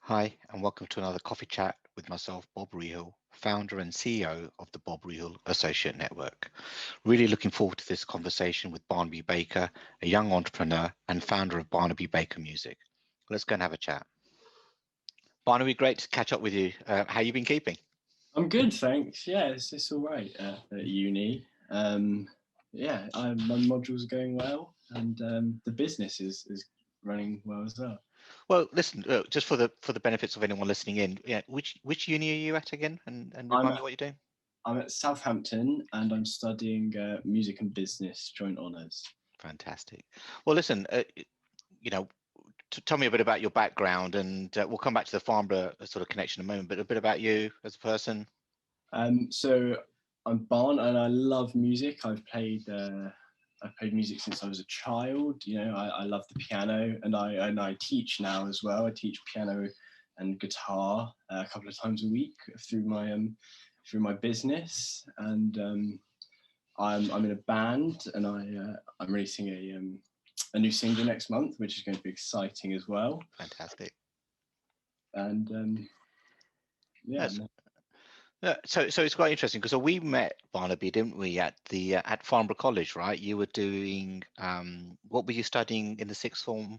Hi, and welcome to another coffee chat with myself, Bob Rehill, founder and CEO of the Bob Rehill Associate Network. Really looking forward to this conversation with Barnaby Baker, a young entrepreneur and founder of Barnaby Baker Music. Let's go and have a chat. Barnaby, great to catch up with you. How you been keeping? I'm good, thanks. Yeah, it's all right at uni. My modules are going well, and the business is running well as well. Well, listen, just for the benefits of anyone listening in, yeah, which uni are you at again? And I'm remind me at what you're doing. I'm at Southampton, and I'm studying music and business joint honours. Fantastic. Well, listen, you know, tell me a bit about your background, and we'll come back to the Farnborough sort of connection in a moment. But a bit about you as a person. So I'm Barn, and I love music. I've played music since I was a child. I love the piano, and I teach now as well. I teach piano and guitar a couple of times a week through my business, and I'm in a band, and I'm releasing a new single next month, which is going to be exciting as well. Fantastic. And yeah. That's, so it's quite interesting because we met, Barnaby, didn't we, at Farnborough College, right? You were doing what were you studying in the sixth form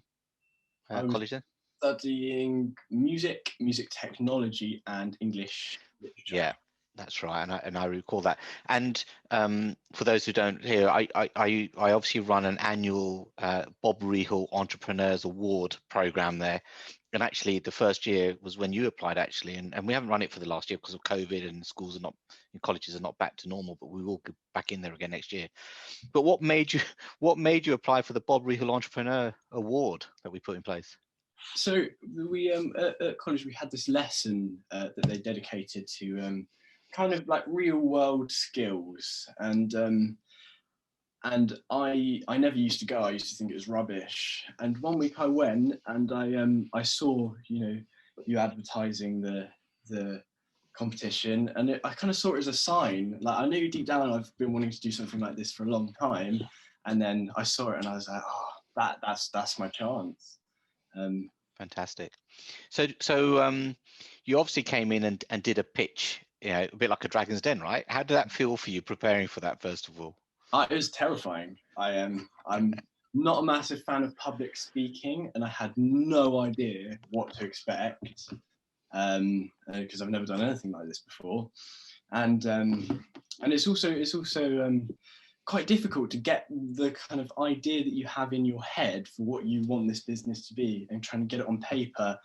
I was college then? studying music technology, and English literature. Yeah, that's right, and I recall that. And for those who don't hear, I obviously run an annual Bob Rehill Entrepreneurs Award program there. And actually, the first year was when you applied, actually, and we haven't run it for the last year because of COVID and schools are not, and colleges are not back to normal. But we will get back in there again next year. But what made you apply for the Bob Rehill Entrepreneur Award that we put in place? So we at college we had this lesson that they dedicated to kind of like real world skills, and I never used to go. I used to think it was rubbish. And one week I went, and I saw you advertising the competition, and I kind of saw it as a sign. Like, I knew deep down I've been wanting to do something like this for a long time, and then I saw it and I was like, oh, that's my chance. Fantastic. So you obviously came in and did a pitch, a bit like a Dragon's Den, right? How did that feel for you preparing for that, first of all? It was terrifying. I'm not a massive fan of public speaking, and I had no idea what to expect because I've never done anything like this before, and it's also quite difficult to get the kind of idea that you have in your head for what you want this business to be, and trying to get it on paper.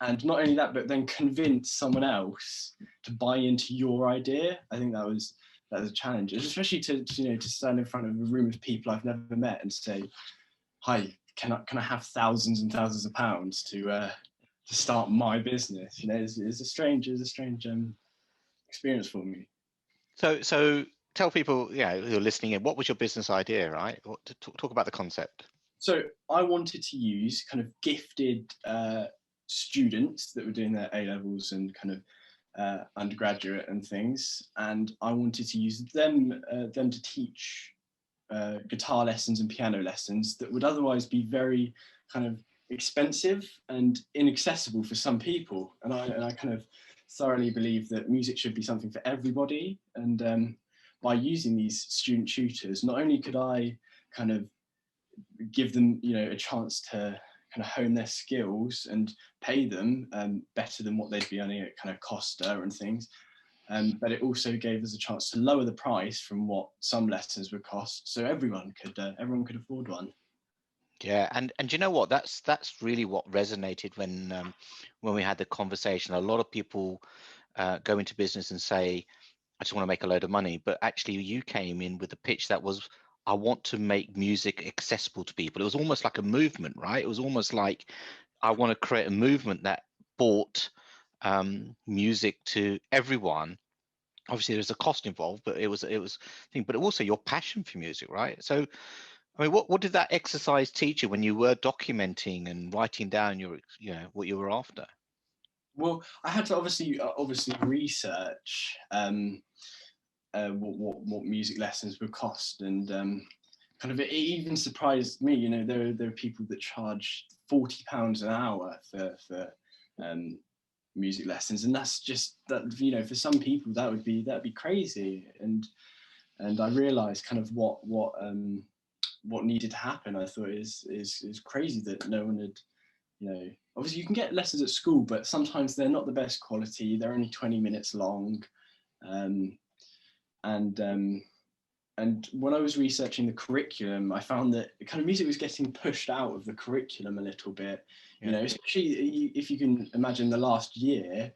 And not only that, but then convince someone else to buy into your idea. I think that was a challenge, especially to stand in front of a room of people I've never met and say, "Hi, can I have thousands and thousands of pounds to start my business?" It's a strange experience for me. So tell people, who are listening in, what was your business idea, right? Talk about the concept. So I wanted to use kind of gifted students that were doing their A levels and kind of undergraduate and things, and I wanted to use them to teach guitar lessons and piano lessons that would otherwise be very kind of expensive and inaccessible for some people. And I kind of thoroughly believe that music should be something for everybody. And by using these student tutors, not only could I kind of give them, a chance to kind of hone their skills and pay them better than what they'd be earning at kind of Costa and things, but it also gave us a chance to lower the price from what some lessons would cost, so everyone could afford one. Yeah, and you know what? That's really what resonated when we had the conversation. A lot of people go into business and say, I just want to make a load of money. But actually, you came in with a pitch that was, I want to make music accessible to people. It was almost like a movement, right? It was almost like I want to create a movement that brought music to everyone. Obviously, there's a cost involved, but it was thing. But also your passion for music, right? So, I mean, what did that exercise teach you when you were documenting and writing down your, what you were after? Well, I had to obviously research what music lessons would cost, and kind of it even surprised me. There are people that charge £40 an hour for music lessons, and that's just that, you know, for some people that'd be crazy. And I realized kind of what needed to happen. I thought is crazy that no one had, you know, obviously you can get lessons at school, but sometimes they're not the best quality. They're only 20 minutes long. And when I was researching the curriculum, I found that kind of music was getting pushed out of the curriculum a little bit, you know, especially if you can imagine the last year.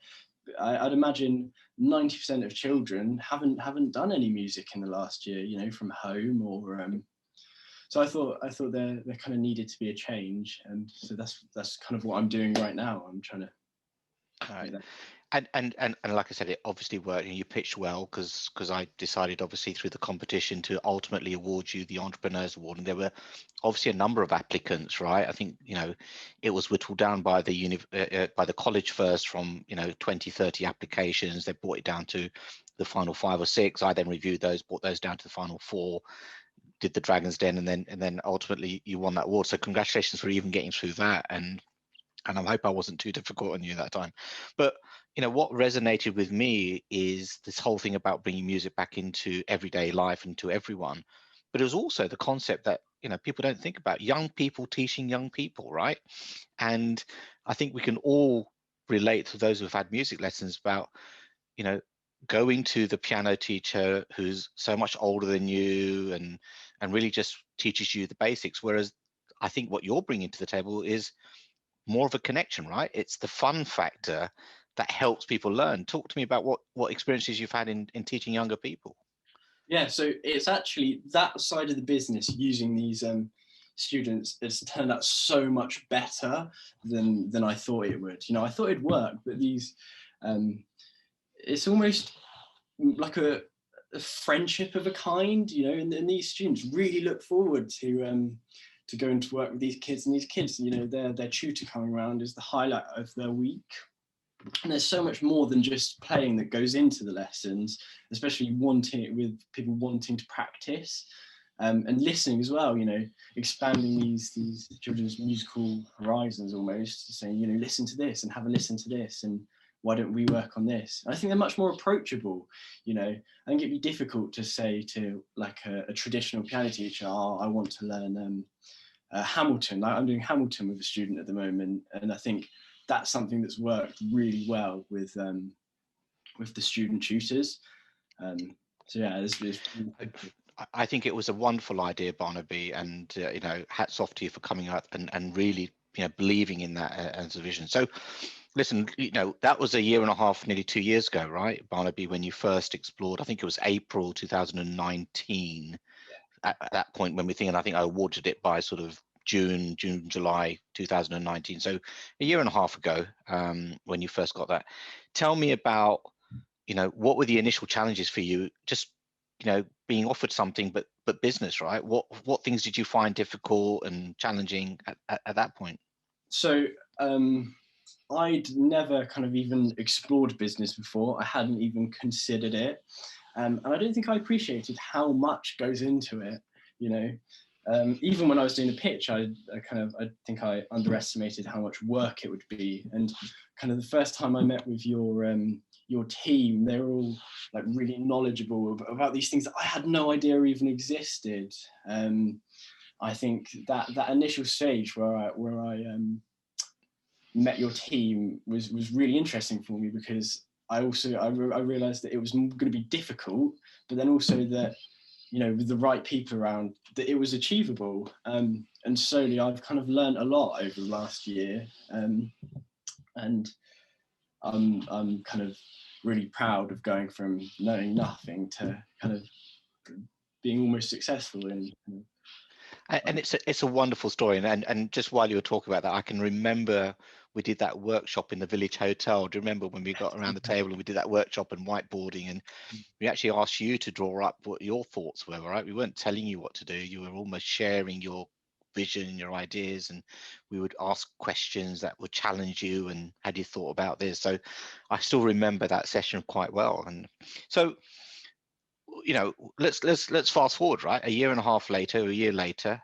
I'd imagine 90% of children haven't done any music in the last year, you know, from home or so I thought there kind of needed to be a change, and so that's kind of what I'm doing right now. I'm trying to do that. And like I said, it obviously worked, and you pitched well, because I decided obviously through the competition to ultimately award you the Entrepreneurs Award, and there were obviously a number of applicants, right? I think, you know, it was whittled down by the college first from, you know, 20, 30 applications. They brought it down to the final 5 or 6. I then reviewed those, brought those down to the final 4, did the Dragon's Den, and then ultimately you won that award. So congratulations for even getting through that, and I hope I wasn't too difficult on you that time. But, you know, what resonated with me is this whole thing about bringing music back into everyday life and to everyone. But it was also the concept that, you know, people don't think about young people teaching young people, right? And I think we can all relate to those who've had music lessons about, you know, going to the piano teacher who's so much older than you and really just teaches you the basics. Whereas I think what you're bringing to the table is more of a connection, right? It's the fun factor that helps people learn. Talk to me about what experiences you've had in teaching younger people. Yeah, so it's actually that side of the business, using these students, has turned out so much better than I thought it would. You know, I thought it'd work, but these it's almost like a friendship of a kind, you know, and these students really look forward to going to work with these kids, and these kids, you know, their tutor coming around is the highlight of their week. And there's so much more than just playing that goes into the lessons, especially with people wanting to practice and listening as well, you know, expanding these children's musical horizons, almost saying, you know, listen to this and have a listen to this, and why don't we work on this? And I think they're much more approachable, you know. I think it'd be difficult to say to like a traditional piano teacher, oh, I want to learn Hamilton. Like, I'm doing Hamilton with a student at the moment, and I think that's something that's worked really well with the student tutors. So yeah, I think it was a wonderful idea, Barnaby, and you know, hats off to you for coming up and really, you know, believing in that as a vision. So listen, you know, that was a year and a half, nearly 2 years ago, right, Barnaby, when you first explored. I think it was April 2019. At that point when we think, and I think I awarded it by sort of June, July 2019. So a year and a half ago, when you first got that. Tell me about, you know, what were the initial challenges for you? Just, you know, being offered something, but business, right? What things did you find difficult and challenging at that point? So I'd never kind of even explored business before. I hadn't even considered it. And I don't think I appreciated how much goes into it, you know. Even when I was doing the pitch, I think I underestimated how much work it would be. And kind of the first time I met with your team, they were all like really knowledgeable about these things that I had no idea even existed. I think that initial stage where I met your team was really interesting for me, because I realized that it was going to be difficult, but then also that, you know, with the right people around, that it was achievable. And slowly I've kind of learned a lot over the last year. And I'm kind of really proud of going from knowing nothing to kind of being almost successful in. And it's a wonderful story. And just while you were talking about that, I can remember we did that workshop in the Village Hotel. Do you remember when we got around the table and we did that workshop and whiteboarding, and we actually asked you to draw up what your thoughts were, right? We weren't telling you what to do. You were almost sharing your vision and your ideas, and we would ask questions that would challenge you and had you thought about this. So I still remember that session quite well. And so, you know, let's fast forward, right? A year later,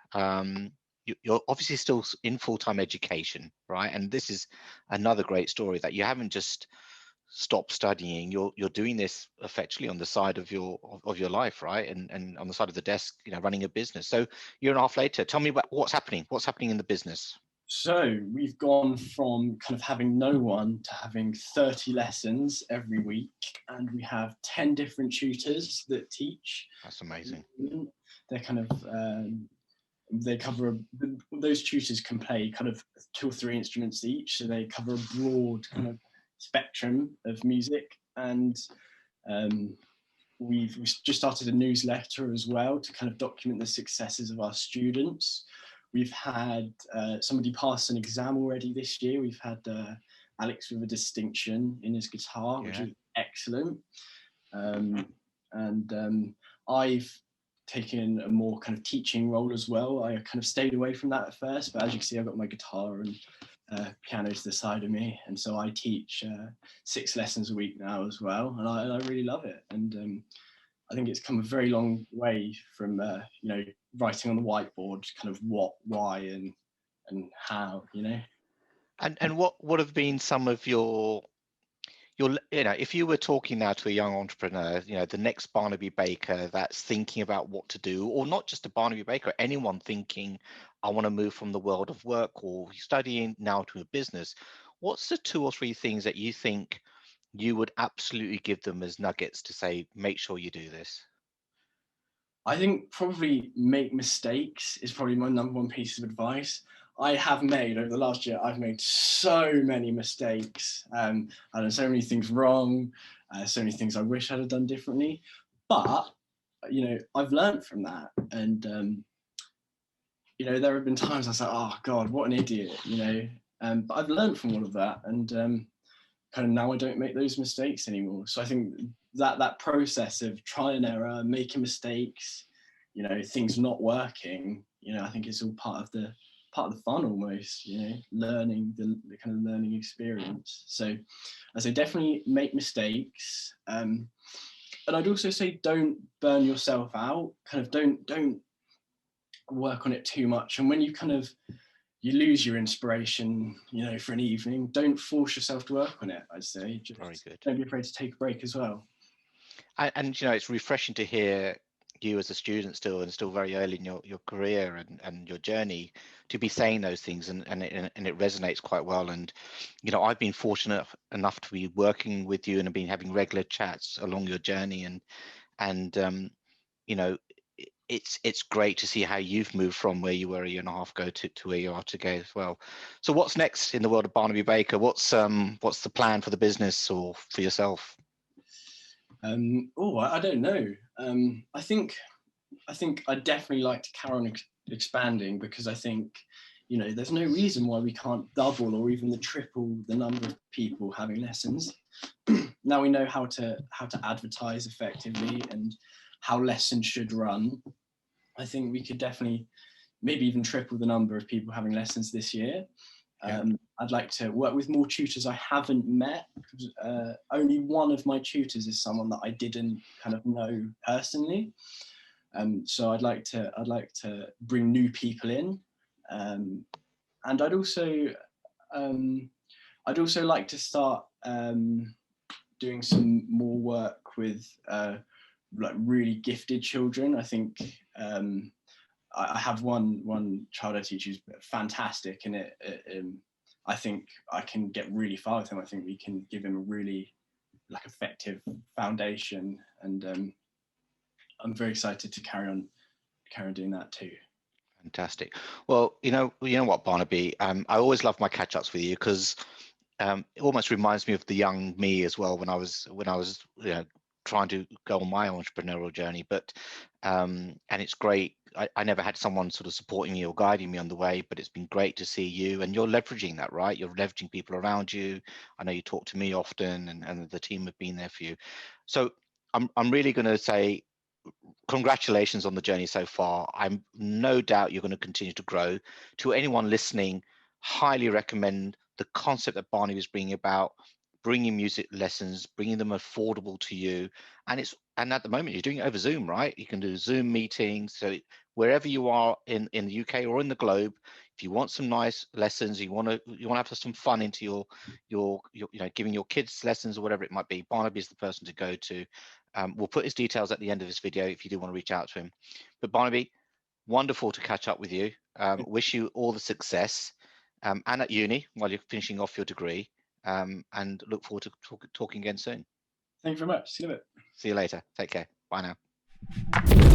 you're obviously still in full-time education, right? And this is another great story that you haven't just stopped studying. You're doing this effectively on the side of your life, right? And on the side of the desk, running a business. So year and a half later, tell me about what's happening in the business. So we've gone from kind of having no one to having 30 lessons every week, and we have 10 different tutors that teach. That's amazing. They're kind of they cover those tutors can play kind of 2 or 3 instruments each, so they cover a broad kind of spectrum of music. And we've just started a newsletter as well to kind of document the successes of our students. We've had somebody pass an exam already this year. We've had Alex with a distinction in his guitar, which is excellent. I've taken a more kind of teaching role as well. I kind of stayed away from that at first, but as you can see, I've got my guitar and piano to the side of me, and so I teach 6 lessons a week now as well, and I really love it. And I think it's come a very long way from writing on the whiteboard, kind of what, why, and how, And what have been some of your if you were talking now to a young entrepreneur, the next Barnaby Baker that's thinking about what to do, or not just a Barnaby Baker, anyone thinking, I want to move from the world of work or studying now to a business, what's the 2 or 3 things that you think you would absolutely give them as nuggets to say, make sure you do this? I think probably make mistakes is probably my number 1 piece of advice. I have made, over the last year, I've made so many mistakes. I've done so many things wrong, so many things I wish I'd have done differently. But, I've learned from that. And, there have been times I was like, oh God, what an idiot, but I've learned from all of that. And kind of now I don't make those mistakes anymore. So I think that process of trial and error, making mistakes, things not working, I think it's all part of the fun almost, learning the kind of learning experience. So I say definitely make mistakes. And I'd also say don't burn yourself out. Kind of don't work on it too much. And when you lose your inspiration, for an evening, don't force yourself to work on it. I'd say just Very good. Don't be afraid to take a break as well. And it's refreshing to hear you as a student still very early in your career and your journey to be saying those things, and it resonates quite well. And I've been fortunate enough to be working with you and have been having regular chats along your journey, and it's great to see how you've moved from where you were a year and a half ago to where you are today as well. So what's next in the world of Barnaby Baker? What's the plan for the business or for yourself? I don't know. I think I'd definitely like to carry on expanding, because I think, there's no reason why we can't double or even triple the number of people having lessons. Now we know how to advertise effectively and how lessons should run. I think we could definitely maybe even triple the number of people having lessons this year. I'd like to work with more tutors I haven't met. Only one of my tutors is someone that I didn't kind of know personally. So I'd like to bring new people in, and I'd also like to start doing some more work with like really gifted children. I think I have one child I teach who's fantastic, and I think I can get really far with him. I think we can give him a really effective foundation, and I'm very excited to carry on doing that too. Fantastic. Well, you know what, Barnaby, I always love my catch-ups with you, because it almost reminds me of the young me as well when I was trying to go on my entrepreneurial journey. But and it's great. I never had someone sort of supporting me or guiding me on the way, but it's been great to see you, and you're leveraging that, right? You're leveraging people around you. I know you talk to me often, and the team have been there for you. So I'm really going to say congratulations on the journey so far. I'm no doubt you're going to continue to grow. To anyone listening, highly recommend the concept that Barnaby is bringing about. bringing music lessons, bringing them affordable to you. And at the moment you're doing it over Zoom, right? You can do Zoom meetings. So wherever you are in the UK or in the globe, if you want some nice lessons, you want to have some fun into your giving your kids lessons or whatever it might be, Barnaby is the person to go to. We'll put his details at the end of this video if you do want to reach out to him. But Barnaby, wonderful to catch up with you. Wish you all the success and at uni while you're finishing off your degree, and look forward to talking again soon. Thank you very much. See you in a bit. See you later. Take care. Bye now.